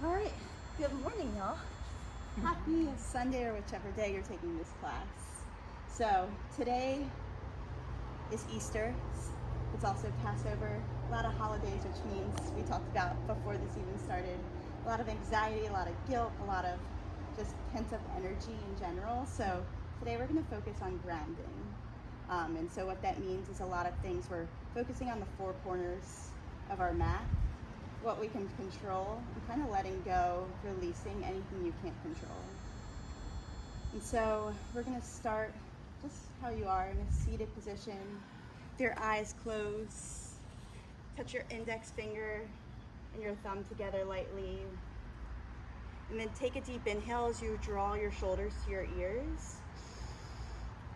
All right, good morning, y'all. Happy Sunday or whichever day you're taking this class. So today is Easter. It's also Passover. A lot of holidays, which means we talked about before this even started. A lot of anxiety, a lot of guilt, a lot of just pent-up energy in general. So today we're going to focus on grounding. And so what that means is a lot of things. We're focusing on the four corners of our mat, what we can control, and kind of letting go, releasing anything you can't control. And so we're going to start just how you are in a seated position, with your eyes closed. Touch your index finger and your thumb together lightly. And then take a deep inhale as you draw your shoulders to your ears.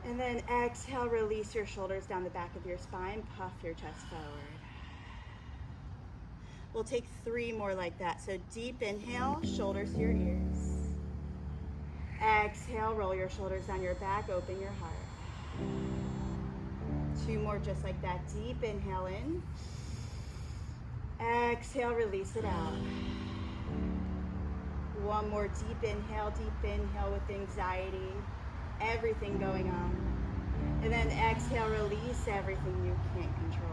And then exhale, release your shoulders down the back of your spine, puff your chest forward. We'll take 3 more like that. So deep inhale, shoulders to your ears. Exhale, roll your shoulders down your back, open your heart. 2 more just like that. Deep inhale in. Exhale, release it out. 1 more deep inhale with anxiety, everything going on. And then exhale, release everything you can't control.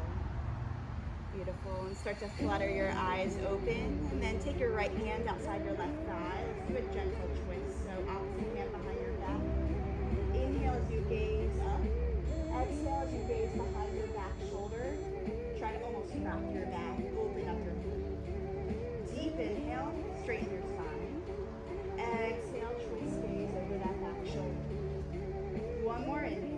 Beautiful. And start to flutter your eyes open. And then take your right hand outside your left thigh. Let's do a gentle twist. So opposite hand behind your back. Inhale as you gaze up. Exhale as you gaze behind your back shoulder. Try to almost wrap your back. Open up your feet. Deep inhale. Straighten your spine. Exhale. Twist gaze over that back shoulder. 1 more inhale.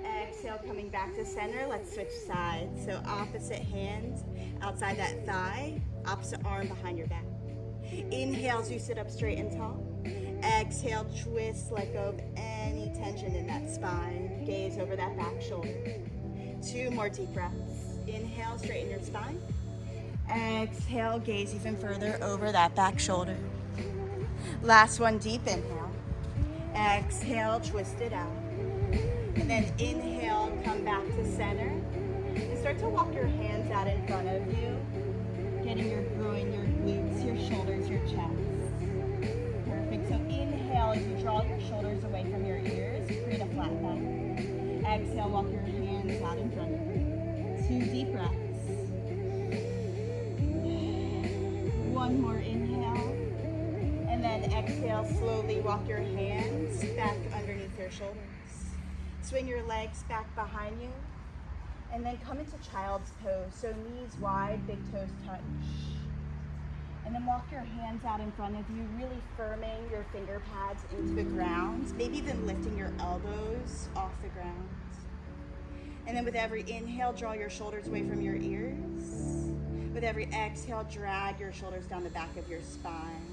Exhale, coming back to center. Let's switch sides. So opposite hand outside that thigh, opposite arm behind your back. Inhale as you sit up straight and tall. Exhale, twist, let go of any tension in that spine. Gaze over that back shoulder. 2 more deep breaths. Inhale, straighten your spine. Exhale, gaze even further over that back shoulder. Last one, deep inhale. Exhale, twist it out. And then inhale, come back to center. And start to walk your hands out in front of you. Getting your groin, your glutes, your shoulders, your chest. Perfect. So inhale as you draw your shoulders away from your ears. Create a flat back. Exhale, walk your hands out in front of you. 2 deep breaths. 1 more inhale. And then exhale, slowly walk your hands back underneath your shoulders. Swing your legs back behind you, and then come into child's pose. So knees wide, big toes touch. And then walk your hands out in front of you, really firming your finger pads into the ground, maybe even lifting your elbows off the ground. And then with every inhale, draw your shoulders away from your ears. With every exhale, drag your shoulders down the back of your spine.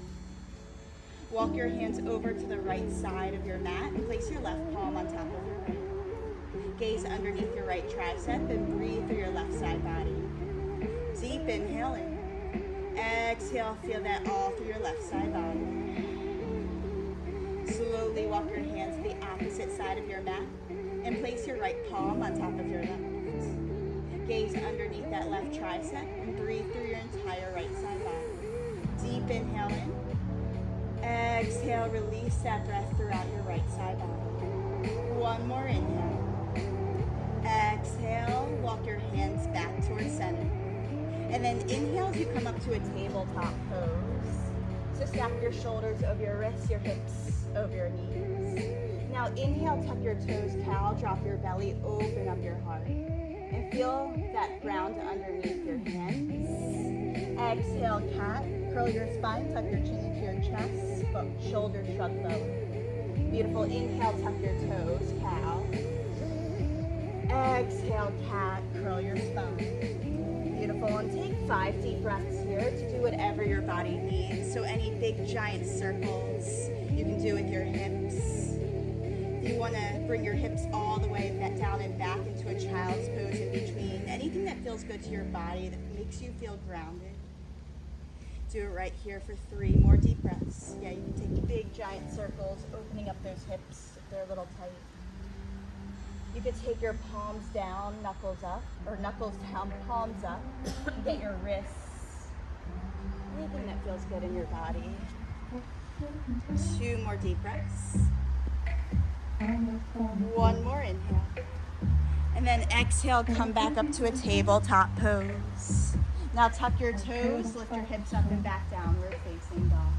Walk your hands over to the right side of your mat and place your left palm on top of your right. Gaze underneath your right tricep and breathe through your left side body. Deep inhale in. Exhale, feel that all through your left side body. Slowly walk your hands to the opposite side of your mat and place your right palm on top of your left. Gaze underneath that left tricep and breathe through your entire right side body. Deep inhale in. Exhale, release that breath throughout your right side body. 1 more inhale. Exhale, walk your hands back towards center. And then inhale as you come up to a tabletop pose. So stack your shoulders over your wrists, your hips over your knees. Now inhale, tuck your toes, cow, drop your belly, open up your heart. And feel that ground underneath your hands. Exhale, cat. Curl your spine, tuck your chin into your chest, shoulders shrug forward. Beautiful. Inhale, tuck your toes, cow. Exhale, cat. Curl your spine. Beautiful. And take 5 deep breaths here to do whatever your body needs. So any big giant circles you can do with your hips. If you want to bring your hips all the way back down and back into a child's pose in between, anything that feels good to your body, that makes you feel grounded. Do it right here for 3 more deep breaths. Yeah, you can take big giant circles, opening up those hips if they're a little tight. You could take your palms down, knuckles up, or knuckles down, palms up. And get your wrists anything that feels good in your body. 2 more deep breaths. 1 more inhale. And then exhale, come back up to a tabletop pose. Now tuck your toes, lift your hips up and back, downward facing dog.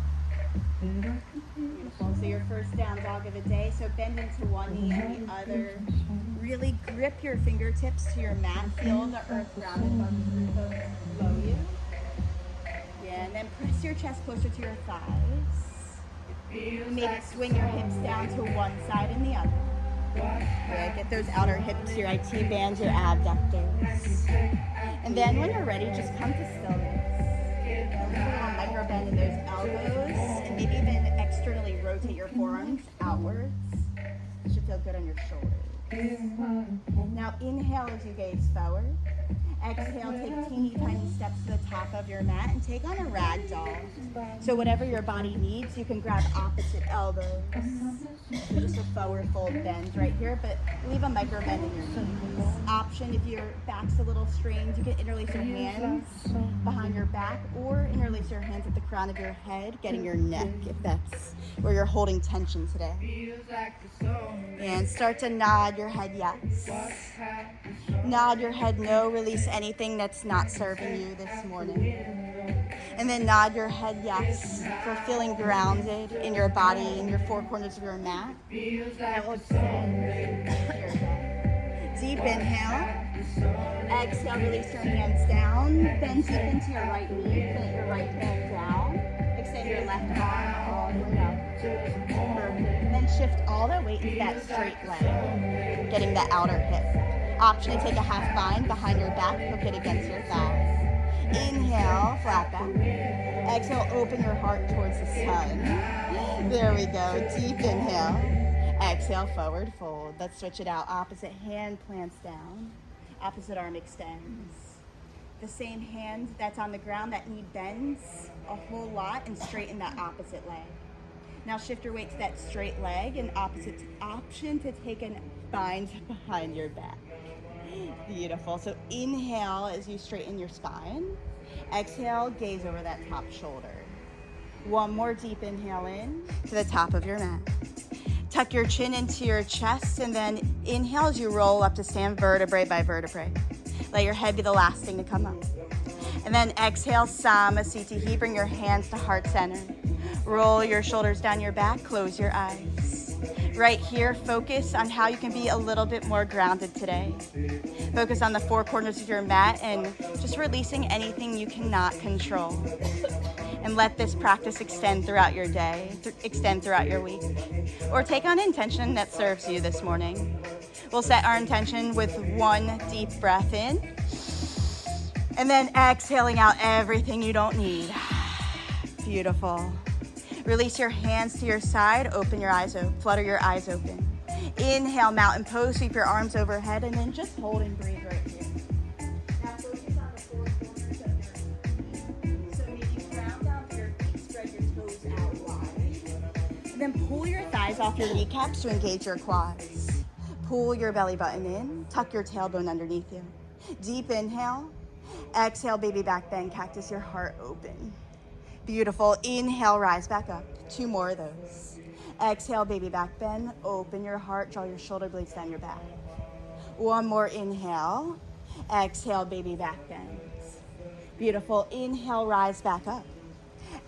Beautiful. So your first down dog of the day. So bend into one knee and the other. Really grip your fingertips to your mat. Feel the earth grounded below you. Yeah, and then press your chest closer to your thighs. Maybe swing your hips down to one side and the other. Good. Get those outer hips, your IT bands, your abductors. And then when you're ready, just come to stillness. Micro bend in those elbows, and maybe even externally rotate your forearms outwards. It should feel good on your shoulders. Now inhale as you gaze forward. Exhale, take teeny tiny steps to the top of your mat and take on a rag doll. So whatever your body needs, you can grab opposite elbows. So just a forward fold bend right here, but leave a micro bend in your knees. Option, if your back's a little strained, you can interlace your hands behind your back or interlace your hands at the crown of your head, getting your neck if that's where you're holding tension today. And start to nod your head yes. Nod your head no, release anything that's not serving you this morning. And then nod your head yes for feeling grounded in your body, in your 4 corners of your mat. That will extend your day. Deep inhale. Exhale, release your hands down. Bend deep into your right knee. Put your right hand down. Extend your left arm all the way up. Perfect. And then shift all the weight into that straight leg, getting the outer hip. Option to take a half bind behind your back, hook it against your thighs. Inhale, flat back. Exhale, open your heart towards the sun. There we go. Deep inhale. Exhale, forward fold. Let's switch it out. Opposite hand plants down. Opposite arm extends. The same hand that's on the ground, that knee bends a whole lot and straighten that opposite leg. Now shift your weight to that straight leg and option to take a bind behind your back. Beautiful. So inhale as you straighten your spine. Exhale, gaze over that top shoulder. 1 more deep inhale in to the top of your mat. Tuck your chin into your chest and then inhale as you roll up to stand vertebrae by vertebrae. Let your head be the last thing to come up. And then exhale, Samasthiti. Bring your hands to heart center. Roll your shoulders down your back, close your eyes. Right here, focus on how you can be a little bit more grounded today. Focus on the 4 corners of your mat and just releasing anything you cannot control. And let this practice extend throughout your day, extend throughout your week. Or take on intention that serves you this morning. We'll set our intention with 1 deep breath in. And then exhaling out everything you don't need. Beautiful. Release your hands to your side, open your eyes open, flutter your eyes open. Inhale, mountain pose, sweep your arms overhead, and then just hold and breathe right here. Now focus on the 4 corners of your feet. So maybe ground down to your feet, spread your toes out wide. And then pull your thighs off your kneecaps to engage your quads. Pull your belly button in, tuck your tailbone underneath you. Deep inhale, exhale, baby back bend, cactus your heart open. Beautiful. Inhale, rise back up. 2 more of those. Exhale, baby back bend. Open your heart. Draw your shoulder blades down your back. 1 more inhale. Exhale, baby back bend. Beautiful. Inhale, rise back up.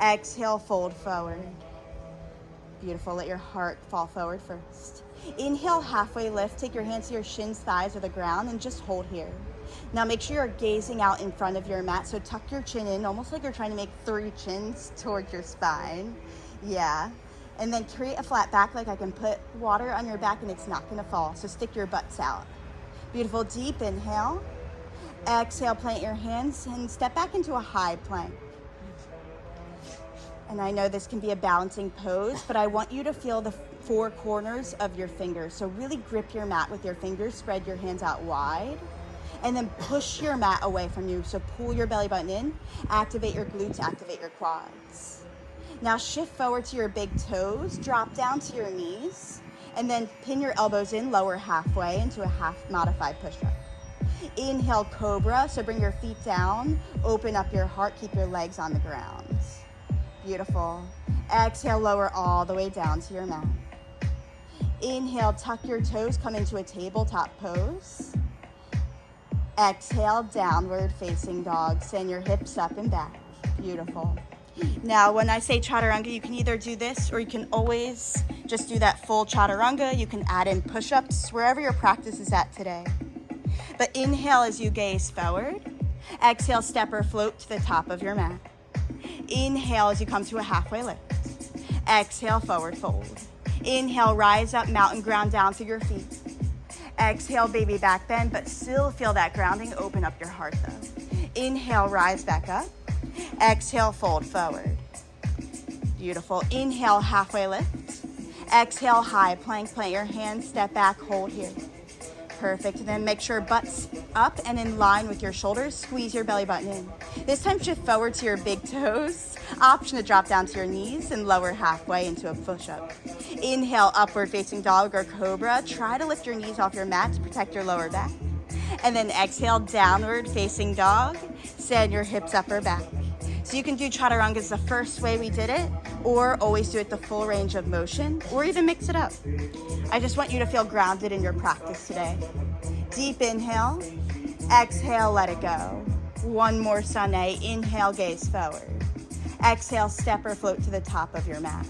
Exhale, fold forward. Beautiful. Let your heart fall forward first. Inhale, halfway lift. Take your hands to your shins, thighs, or the ground, and just hold here. Now make sure you're gazing out in front of your mat, so tuck your chin in, almost like you're trying to make 3 chins towards your spine. Yeah. And then create a flat back, like I can put water on your back and it's not gonna fall, so stick your butts out. Beautiful, deep inhale. Exhale, plant your hands and step back into a high plank. And I know this can be a balancing pose, but I want you to feel the 4 corners of your fingers. So really grip your mat with your fingers, spread your hands out wide. And then push your mat away from you. So pull your belly button in, activate your glutes, activate your quads. Now shift forward to your big toes, drop down to your knees, and then pin your elbows in, lower halfway into a half modified push-up. Inhale, cobra. So bring your feet down, open up your heart, keep your legs on the ground. Beautiful. Exhale, lower all the way down to your mat. Inhale, tuck your toes, come into a tabletop pose. Exhale, downward facing dog. Send your hips up and back. Beautiful. Now, when I say chaturanga, you can either do this or you can always just do that full chaturanga. You can add in push-ups, wherever your practice is at today. But inhale as you gaze forward. Exhale, step or float to the top of your mat. Inhale as you come to a halfway lift. Exhale, forward fold. Inhale, rise up, mountain ground down through your feet. Exhale, baby back bend, but still feel that grounding. Open up your heart though. Inhale, rise back up. Exhale, fold forward. Beautiful. Inhale, halfway lift. Exhale, high plank. Plant your hands, step back, hold here. Perfect. And then make sure butt's up and in line with your shoulders. Squeeze your belly button in. This time shift forward to your big toes. Option to drop down to your knees and lower halfway into a push-up. Inhale, upward facing dog or cobra. Try to lift your knees off your mat to protect your lower back. And then exhale, downward facing dog. Send your hips up or back. So you can do chaturanga as the first way we did it, or always do it the full range of motion, or even mix it up. I just want you to feel grounded in your practice today. Deep inhale, exhale, let it go. One more Sane. Inhale, gaze forward. Exhale, step or float to the top of your mat.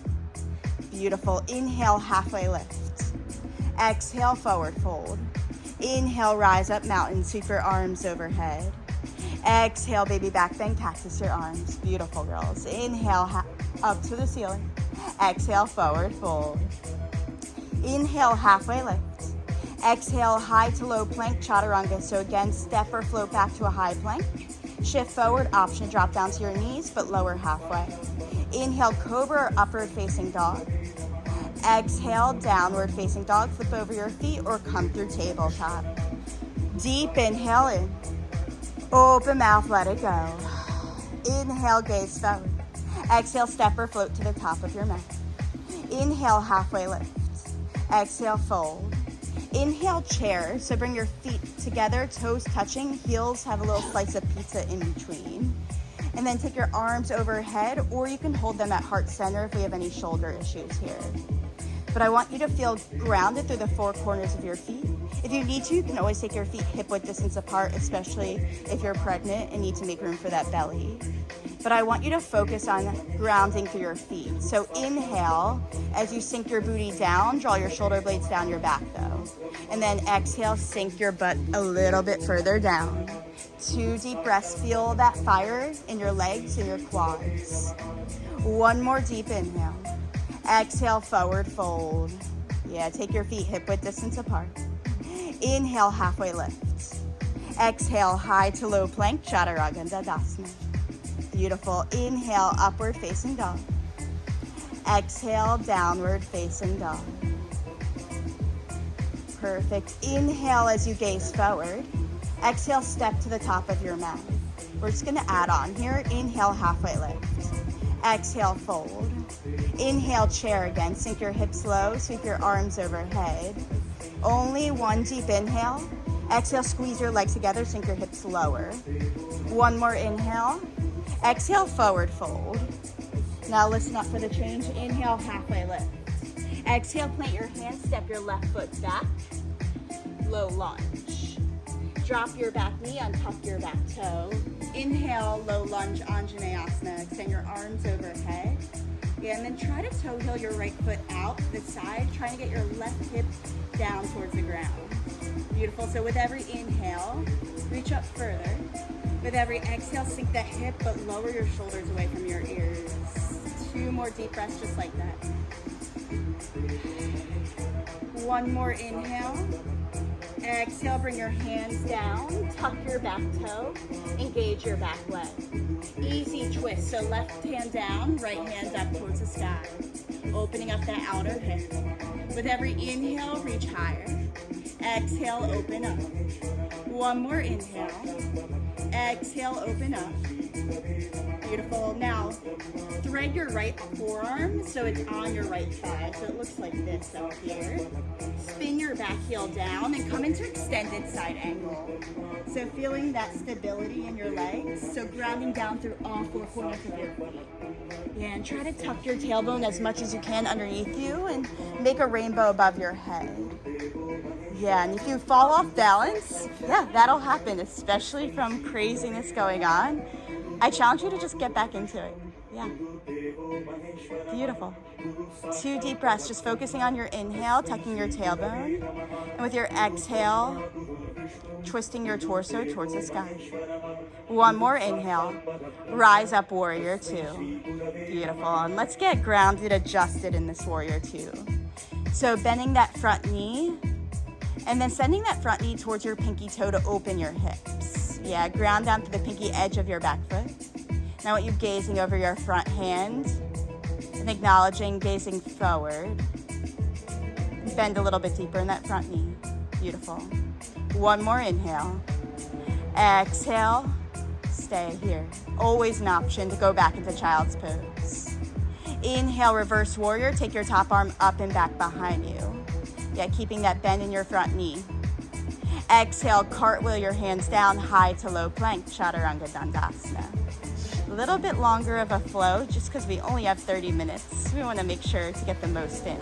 Beautiful. Inhale, halfway lift. Exhale, forward fold. Inhale, rise up, mountain, sweep your arms overhead. Exhale, baby back bend, cactus your arms. Beautiful, girls. Inhale, up to the ceiling. Exhale, forward fold. Inhale, halfway lift. Exhale, high to low plank, chaturanga. So again, step or float back to a high plank. Shift forward, option drop down to your knees, but lower halfway. Inhale, cobra or upward facing dog. Exhale, downward facing dog. Flip over your feet or come through tabletop. Deep inhale in. Open mouth, let it go. Inhale, gaze forward. Exhale, step or float to the top of your mat. Inhale, halfway lift. Exhale, fold. Inhale, chair. So bring your feet together, toes touching, heels have a little slice of pizza in between. And then take your arms overhead, or you can hold them at heart center if we have any shoulder issues here. But I want you to feel grounded through the four corners of your feet. If you need to, you can always take your feet hip-width distance apart, especially if you're pregnant and need to make room for that belly. But I want you to focus on grounding through your feet. So inhale, as you sink your booty down, draw your shoulder blades down your back though. And then exhale, sink your butt a little bit further down. 2 deep breaths, feel that fire in your legs and your quads. 1 more deep inhale. Exhale, forward fold. Yeah, take your feet hip-width distance apart. Inhale, halfway lift. Exhale, high to low plank, chaturanga dadasana. Beautiful. Inhale, upward facing dog. Exhale, downward facing dog. Perfect. Inhale as you gaze forward. Exhale, step to the top of your mat. We're just going to add on here. Inhale, halfway lift. Exhale, fold. Inhale, chair again. Sink your hips low, sweep your arms overhead. Only 1 deep inhale. Exhale, squeeze your legs together, sink your hips lower. 1 more inhale. Exhale, forward fold. Now listen up for the change. Inhale, halfway lift. Exhale, plant your hands, step your left foot back. Low lunge. Drop your back knee, untuck your back toe. Inhale, low lunge, Anjaneyasana. Extend your arms overhead. Yeah, and then try to toe heel your right foot out to the side, trying to get your left hip down towards the ground. Beautiful. So with every inhale, reach up further. With every exhale, sink that hip, but lower your shoulders away from your ears. 2 more deep breaths just like that. 1 more inhale. Exhale, bring your hands down, tuck your back toe, engage your back leg. Easy twist, so left hand down, right hand up towards the sky. Opening up that outer hip. With every inhale, reach higher. Exhale, open up. 1 more inhale. Exhale, open up. Beautiful. Now, 3 thread your right forearm so it's on your right thigh. So it looks like this up here. Spin your back heel down and come into extended side angle. So feeling that stability in your legs. So grounding down through all four corners of your feet. Yeah, and try to tuck your tailbone as much as you can underneath you and make a rainbow above your head. Yeah, and if you fall off balance, yeah, that'll happen, especially from craziness going on. I challenge you to just get back into it. Yeah. Beautiful. 2 deep breaths, just focusing on your inhale, tucking your tailbone, and with your exhale, twisting your torso towards the sky. 1 more inhale, rise up, warrior 2. Beautiful, and let's get grounded, adjusted in this warrior 2. So bending that front knee, and then sending that front knee towards your pinky toe to open your hips. Yeah, ground down to the pinky edge of your back foot. Now I want you gazing over your front hand and acknowledging, gazing forward. Bend a little bit deeper in that front knee. Beautiful. 1 more inhale. Exhale, stay here. Always an option to go back into child's pose. Inhale, reverse warrior. Take your top arm up and back behind you. Yeah, keeping that bend in your front knee. Exhale, cartwheel your hands down, high to low plank, Chaturanga Dandasana. A little bit longer of a flow, just because we only have 30 minutes. We want to make sure to get the most in.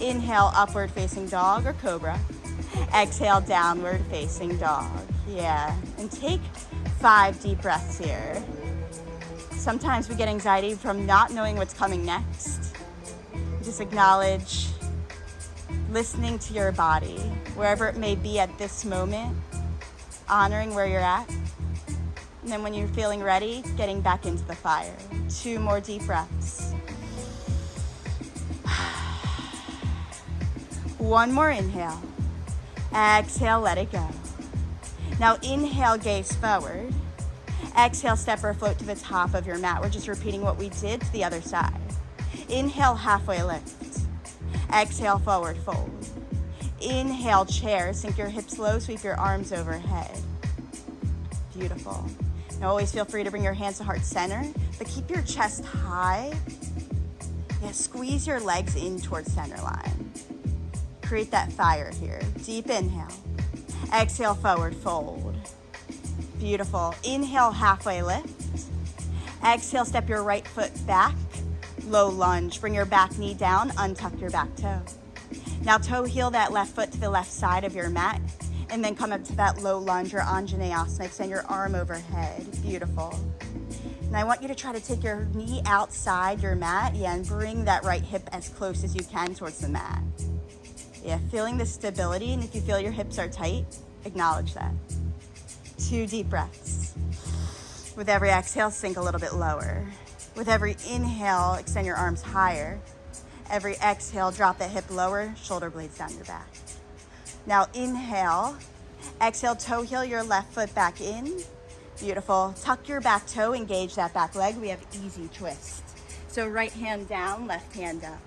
Inhale, upward facing dog or cobra. Exhale, downward facing dog. Yeah, and take 5 deep breaths here. Sometimes we get anxiety from not knowing what's coming next. Just acknowledge listening to your body, wherever it may be at this moment, honoring where you're at. And then when you're feeling ready, getting back into the fire. 2 more deep breaths. 1 more inhale. Exhale, let it go. Now inhale, gaze forward. Exhale, step or float to the top of your mat. We're just repeating what we did to the other side. Inhale, halfway lift. Exhale, forward fold. Inhale, chair. Sink your hips low, sweep your arms overhead. Beautiful. Now always feel free to bring your hands to heart center, but keep your chest high. Yeah, squeeze your legs in towards center line. Create that fire here. Deep inhale. Exhale, forward fold. Beautiful. Inhale, halfway lift. Exhale, step your right foot back. Low lunge. Bring your back knee down, untuck your back toe. Now toe heel that left foot to the left side of your mat, and then come up to that low lunge or Anjaneyasana. Extend your arm overhead. Beautiful. And I want you to try to take your knee outside your mat, yeah, and bring that right hip as close as you can towards the mat. Yeah, feeling the stability, and if you feel your hips are tight, acknowledge that. 2 deep breaths. With every exhale, sink a little bit lower. With every inhale, extend your arms higher. Every exhale, drop that hip lower, shoulder blades down your back. Now inhale, exhale, toe heel your left foot back in. Beautiful. Tuck your back toe, engage that back leg. We have easy twist. So right hand down, left hand up.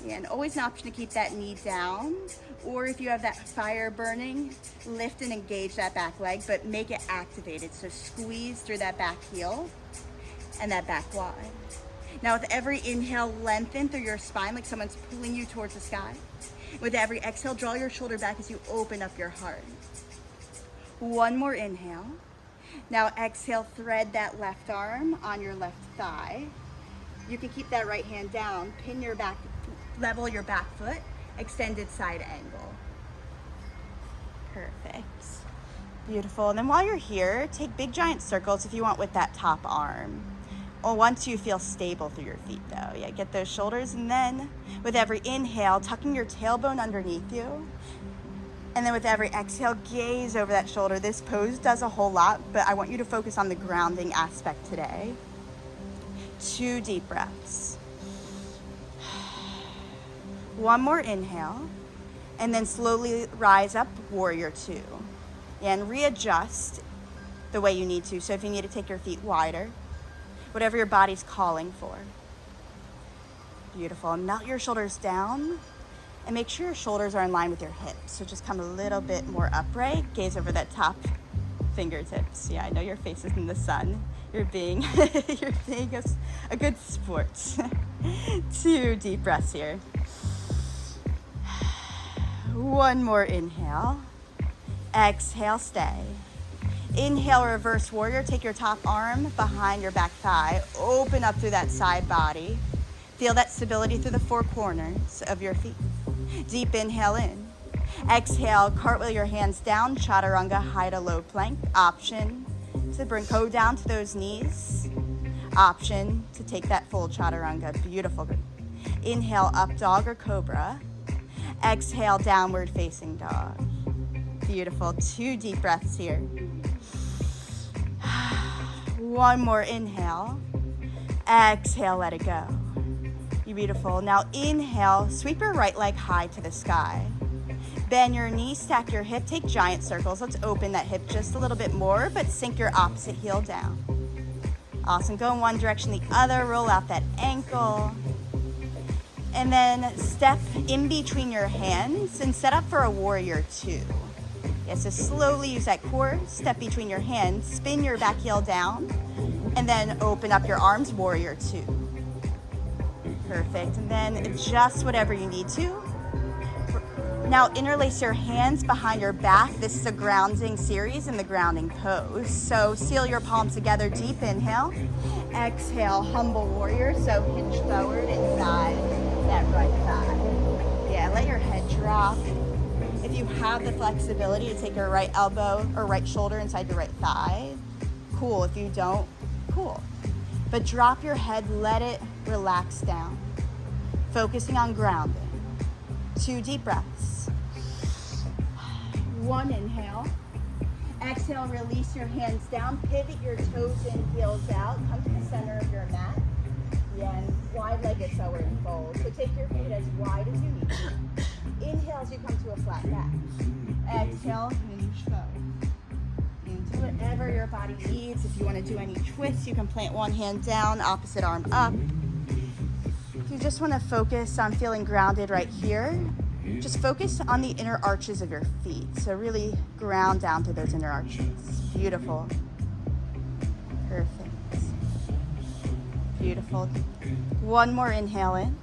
Yeah, and always an option to keep that knee down, or if you have that fire burning, lift and engage that back leg, but make it activated. So squeeze through that back heel and that back quad. Now with every inhale, lengthen through your spine like someone's pulling you towards the sky. With every exhale, draw your shoulder back as you open up your heart. 1 more inhale. Now exhale, thread that left arm on your left thigh. You can keep that right hand down, pin your back, level your back foot, extended side angle. Perfect. Beautiful. And then while you're here, take big giant circles if you want with that top arm. Or once you feel stable through your feet though. Yeah, get those shoulders, and then with every inhale, tucking your tailbone underneath you. And then with every exhale, gaze over that shoulder. This pose does a whole lot, but I want you to focus on the grounding aspect today. 2 deep breaths. 1 more inhale, and then slowly rise up, warrior 2. And readjust the way you need to. So if you need to take your feet wider, whatever your body's calling for. Beautiful. Melt your shoulders down and make sure your shoulders are in line with your hips. So just come a little bit more upright, gaze over that top fingertips. Yeah, I know your face is in the sun. You're being, you're being a good sport. 2 deep breaths here. One more inhale. Exhale, stay. Inhale, reverse warrior. Take your top arm behind your back thigh. Open up through that side body. Feel that stability through the 4 corners of your feet. Deep inhale in. Exhale, cartwheel your hands down. Chaturanga, high to low plank. Option to go down to those knees. Option to take that full chaturanga. Beautiful. Inhale, up dog or cobra. Exhale, downward facing dog. Beautiful. 2 deep breaths here. One more inhale. Exhale, let it go. You're beautiful. Now inhale, sweep your right leg high to the sky. Bend your knees, stack your hip, take giant circles. Let's open that hip just a little bit more, but sink your opposite heel down. Awesome. Go in one direction, the other. Roll out that ankle. And then step in between your hands and set up for a warrior 2. Yeah, so slowly use that core, step between your hands, spin your back heel down, and then open up your arms, warrior 2. Perfect. And then adjust whatever you need to. Now interlace your hands behind your back. This is a grounding series in the grounding pose. So seal your palms together, deep inhale. Exhale, humble warrior. So hinge forward inside that right thigh. Yeah, let your head drop. If you have the flexibility to take your right elbow or right shoulder inside your right thigh, cool. If you don't, cool. But drop your head, let it relax down. Focusing on grounding. 2 deep breaths. 1 inhale. Exhale, release your hands down. Pivot your toes and heels out. Come to the center of your mat. Yeah, and wide-legged forward and fold. So take your feet as wide as you need to. Inhale as you come to a flat back. Exhale, hinge forward. Into whatever your body needs. If you want to do any twists, you can plant one hand down, opposite arm up. If you just want to focus on feeling grounded right here, just focus on the inner arches of your feet. So really ground down to those inner arches. Beautiful. Perfect. Beautiful. 1 more inhale in.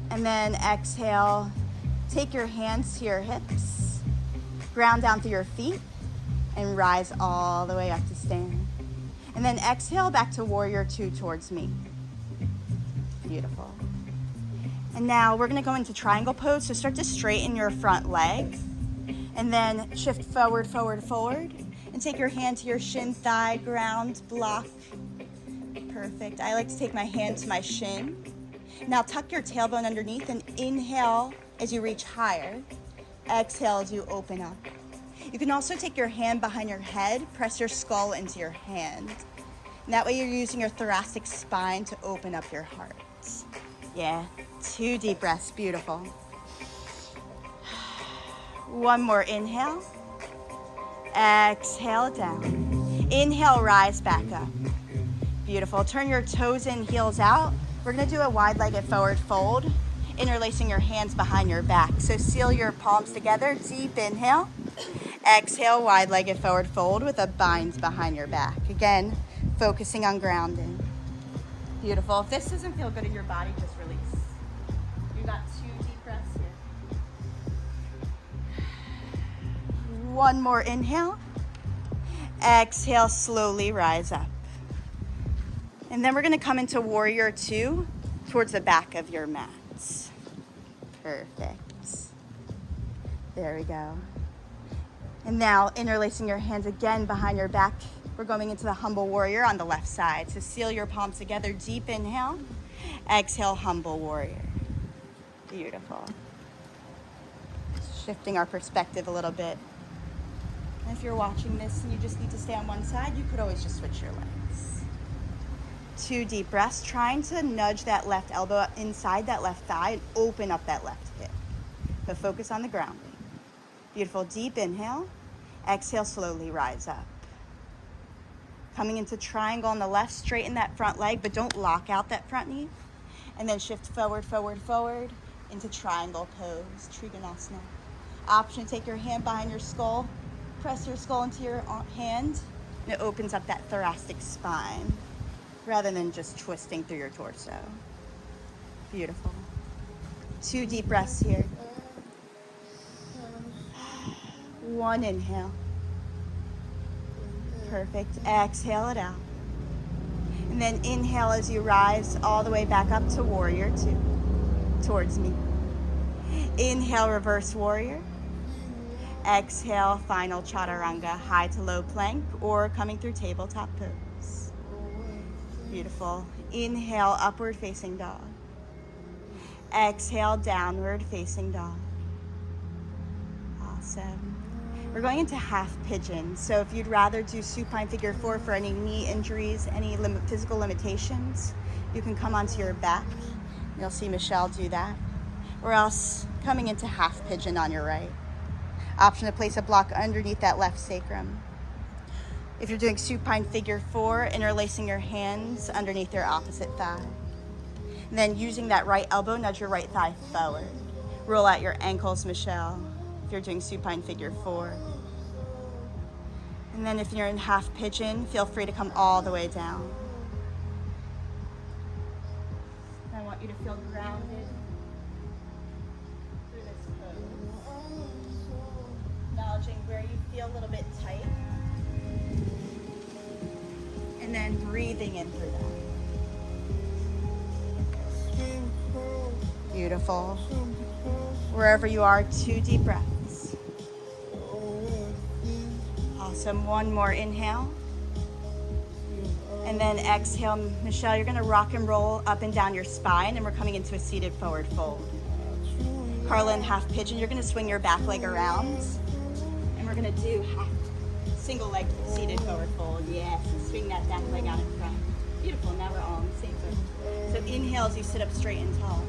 And then exhale, take your hands to your hips, ground down through your feet, and rise all the way up to stand. And then exhale back to warrior 2 towards me. Beautiful. And now we're gonna go into triangle pose. So start to straighten your front leg and then shift forward, forward, forward. And take your hand to your shin, thigh, ground, block. Perfect. I like to take my hand to my shin. Now tuck your tailbone underneath and inhale as you reach higher. Exhale as you open up. You can also take your hand behind your head, press your skull into your hand. And that way you're using your thoracic spine to open up your heart. Yeah, 2 deep breaths, beautiful. 1 more inhale. Exhale down. Inhale, rise back up. Beautiful. Turn your toes in, heels out. We're gonna do a wide-legged forward fold, interlacing your hands behind your back. So seal your palms together, deep inhale. Exhale, wide-legged forward fold with a bind behind your back. Again, focusing on grounding. Beautiful. If this doesn't feel good in your body, just release. You got 2 deep breaths here. 1 more inhale. Exhale, slowly rise up. And then we're gonna come into warrior 2 towards the back of your mats. Perfect. There we go. And now interlacing your hands again behind your back. We're going into the humble warrior on the left side. So seal your palms together, deep inhale. Exhale, humble warrior. Beautiful. Shifting our perspective a little bit. And if you're watching this and you just need to stay on one side, you could always just switch your legs. 2 deep breaths, trying to nudge that left elbow inside that left thigh and open up that left hip. But focus on the grounding. Beautiful, deep inhale. Exhale, slowly rise up. Coming into triangle on the left, straighten that front leg, but don't lock out that front knee. And then shift forward, forward, forward into triangle pose, Trikonasana. Option, take your hand behind your skull, press your skull into your hand, And it opens up that thoracic spine rather than just twisting through your torso. Beautiful. 2 deep breaths here. 1 inhale. Perfect. Exhale it out. And then inhale as you rise all the way back up to warrior 2, towards me. Inhale, reverse warrior. Exhale, final chaturanga, high to low plank, or coming through tabletop pose. Beautiful. Inhale, upward facing dog. Exhale, downward facing dog. Awesome. We're going into half pigeon. So if you'd rather do supine figure 4 for any knee injuries, any physical limitations, you can come onto your back. You'll see Michelle do that. Or else coming into half pigeon on your right. Option to place a block underneath that left sacrum. If you're doing supine figure 4, interlacing your hands underneath your opposite thigh. And then using that right elbow, nudge your right thigh forward. Roll out your ankles, Michelle, if you're doing supine figure 4. And then if you're in half pigeon, feel free to come all the way down. I want you to feel grounded through this pose. Acknowledging where you feel a little bit tight. And then breathing in through that. Beautiful. Wherever you are, 2 deep breaths. Awesome. 1 more inhale. And then exhale. Michelle, you're going to rock and roll up and down your spine, and we're coming into a seated forward fold. Carla in half pigeon, you're going to swing your back leg around, and we're going to do single leg seated forward fold. Yes, swing that back leg out in front. Beautiful. Now we're all on the same foot. So inhale as you sit up straight and tall.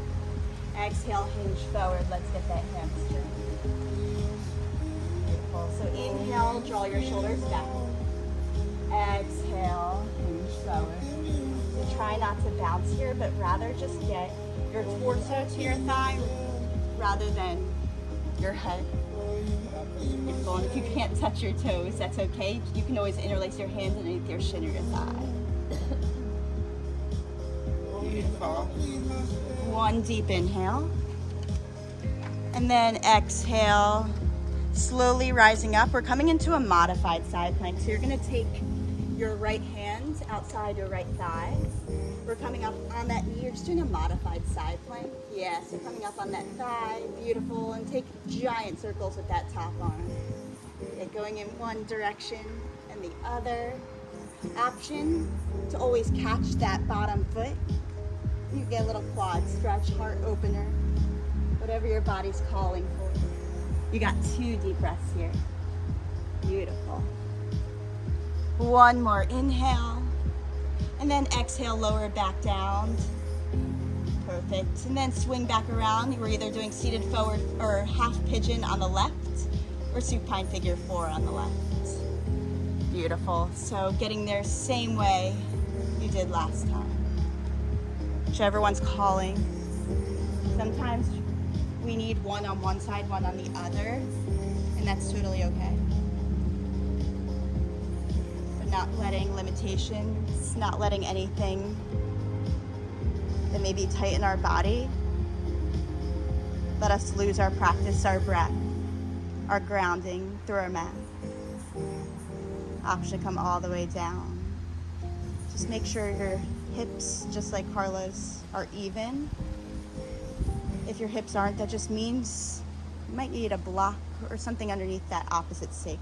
Exhale, hinge forward. Let's get that hamstring. Beautiful. So inhale, draw your shoulders back. Exhale, hinge forward. So try not to bounce here, but rather just get your torso to your thigh rather than your head. Beautiful. And if you can't touch your toes, that's okay. You can always interlace your hands underneath your shin or your thigh. Beautiful. 1 deep inhale. And then exhale, slowly rising up. We're coming into a modified side plank. So you're going to take your right hand outside your right thigh. We're coming up on that knee. You're just doing a modified side plank. Yeah, so coming up on that thigh. Beautiful. And take giant circles with that top arm. Okay, going in one direction and the other. Option to always catch that bottom foot. You get a little quad stretch, heart opener, whatever your body's calling for. You got 2 deep breaths here. Beautiful. 1 more inhale, and then exhale, lower it back down. Perfect. And then swing back around. We're either doing seated forward or half pigeon on the left, or supine figure 4 on the left. Beautiful. So getting there same way you did last time. Whichever one's calling. Sometimes we need one on one side, one on the other, and that's totally okay. But not letting limitations, not letting anything that maybe tighten our body, let us lose our practice, our breath, our grounding through our mat. Option to come all the way down. Just make sure your hips, just like Carla's, are even. If your hips aren't, that just means you might need a block or something underneath that opposite sacrum.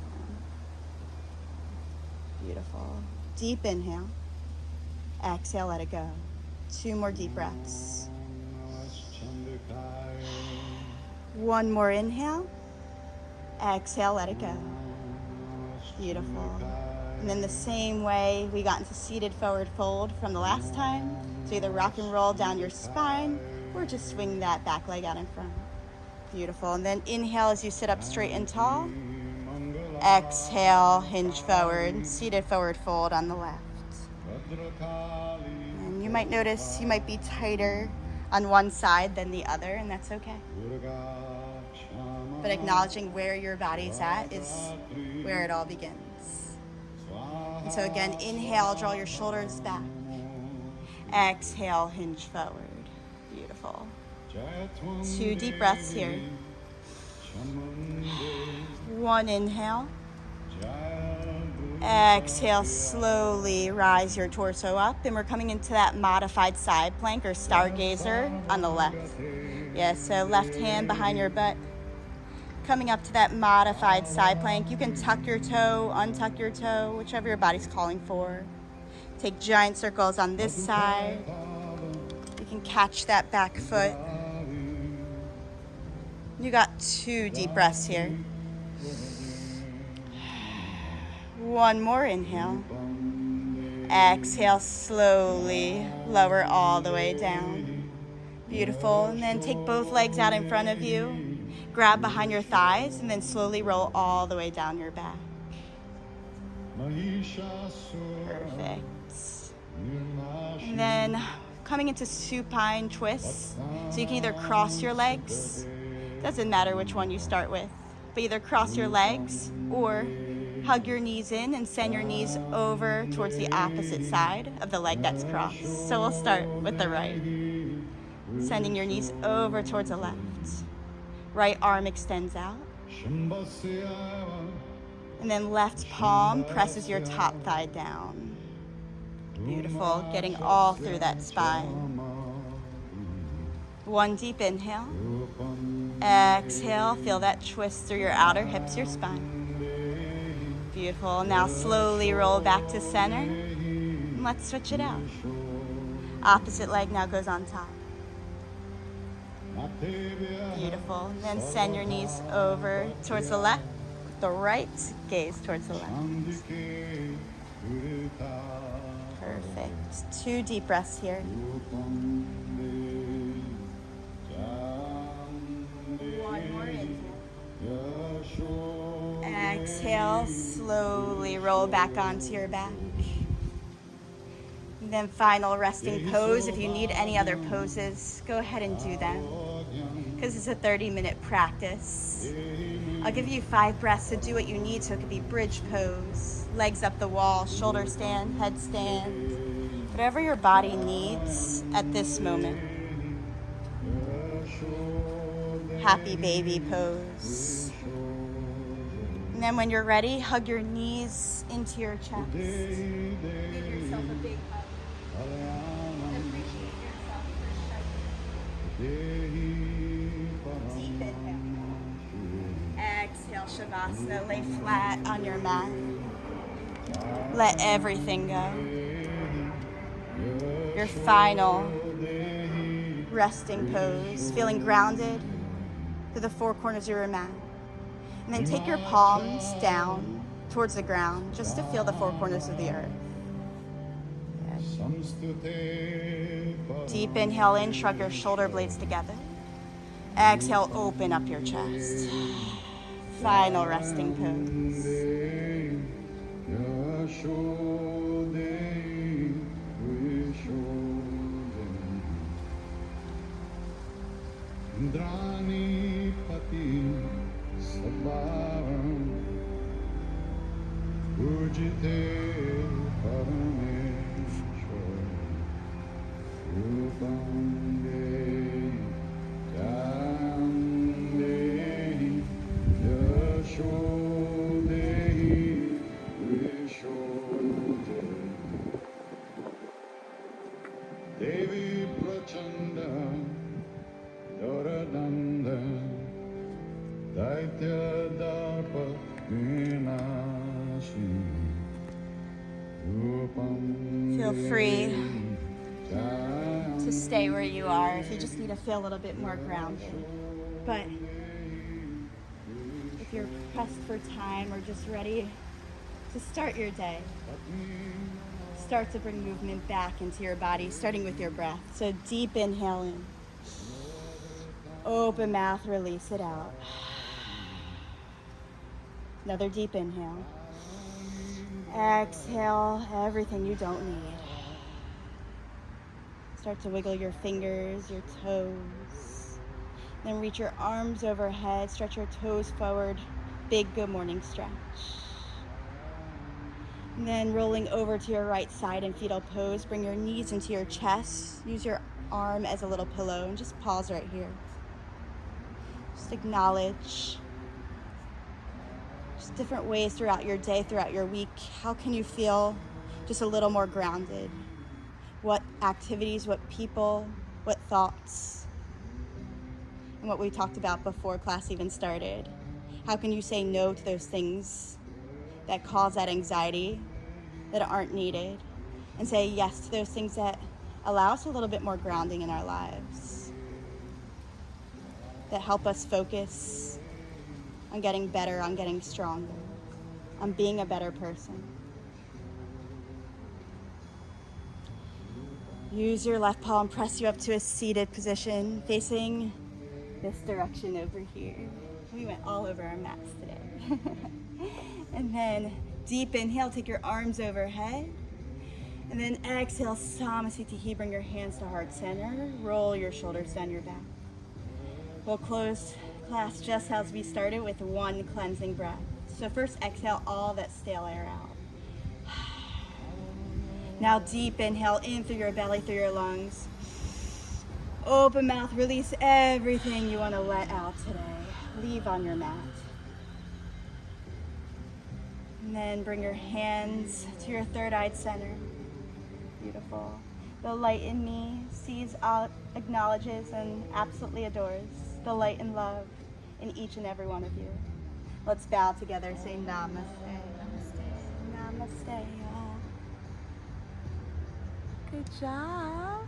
Beautiful. Deep inhale. Exhale, let it go. 2 more deep breaths. 1 more inhale. Exhale, let it go. Beautiful. And then the same way we got into seated forward fold from the last time. So either rock and roll down your spine or just swing that back leg out in front. Beautiful. And then inhale as you sit up straight and tall. Exhale, hinge forward, seated forward fold on the left. And you might notice you might be tighter on one side than the other, and that's okay. But acknowledging where your body's at is where it all begins. And so again, inhale, draw your shoulders back. Exhale, hinge forward. Beautiful. 2 deep breaths here. 1 inhale. Exhale, slowly rise your torso up, and we're coming into that modified side plank or stargazer on the left. Yeah, so left hand behind your butt. Coming up to that modified side plank, you can tuck your toe, untuck your toe, whichever your body's calling for. Take giant circles on this side. You can catch that back foot. You got 2 deep breaths here. 1 more inhale. Exhale, slowly lower all the way down. Beautiful. And then take both legs out in front of you. Grab behind your thighs and then slowly roll all the way down your back. Perfect. And then coming into supine twists. So you can either cross your legs. Doesn't matter which one you start with. But either cross your legs or hug your knees in and send your knees over towards the opposite side of the leg that's crossed. So we'll start with the right. Sending your knees over towards the left. Right arm extends out. And then left palm presses your top thigh down. Beautiful. Getting all through that spine. 1 deep inhale. Exhale. Feel that twist through your outer hips, your spine. Beautiful. Now slowly roll back to center. And let's switch it out. Opposite leg now goes on top. Beautiful. And then send your knees over towards the left. The right gaze towards the left. Perfect. 2 deep breaths here. 1 more inhale. Exhale, slowly roll back onto your back. And then final resting pose. If you need any other poses, go ahead and do them. Because it's a 30-minute practice. I'll give you 5 breaths to do what you need. So it could be bridge pose, legs up the wall, shoulder stand, head stand. Whatever your body needs at this moment. Happy baby pose. And then when you're ready, hug your knees into your chest. Give yourself a big hug. Appreciate yourself for stretching. Deep inhale. Exhale, Shavasana. Lay flat on your mat. Let everything go. Your final resting pose. Feeling grounded to the 4 corners of your mat. And then take your palms down towards the ground just to feel the 4 corners of the earth. Good. Deep inhale in, shrug your shoulder blades together. Exhale, open up your chest. Final resting pose. Feel free to stay where you are if you just need to feel a little bit more grounded. But if you're pressed for time or just ready to start your day, start to bring movement back into your body, starting with your breath. So deep inhale in. Open mouth, release it out. Another deep inhale. Exhale everything you don't need. Start to wiggle your fingers, your toes. Then reach your arms overhead, stretch your toes forward. Big good morning stretch. And then rolling over to your right side in fetal pose. Bring your knees into your chest. Use your arm as a little pillow and just pause right here. Just acknowledge just different ways throughout your day, throughout your week. How can you feel just a little more grounded? What activities, what people, what thoughts, and what we talked about before class even started. How can you say no to those things that cause that anxiety, that aren't needed, and say yes to those things that allow us a little bit more grounding in our lives, that help us focus on getting better, on getting stronger, on being a better person. Use your left palm, press you up to a seated position, facing this direction over here. We went all over our mats today. And then deep inhale, take your arms overhead. And then exhale, Samasthiti. Bring your hands to heart center. Roll your shoulders down your back. We'll close class just as we started with one cleansing breath. So first exhale all that stale air out. Now deep inhale in through your belly, through your lungs. Open mouth, release everything you want to let out today. Leave on your mat. And then bring your hands to your third eye center. Beautiful. The light in me sees, acknowledges, and absolutely adores the light and love in each and every one of you. Let's bow together, say namaste. Namaste. Namaste, y'all. Good job.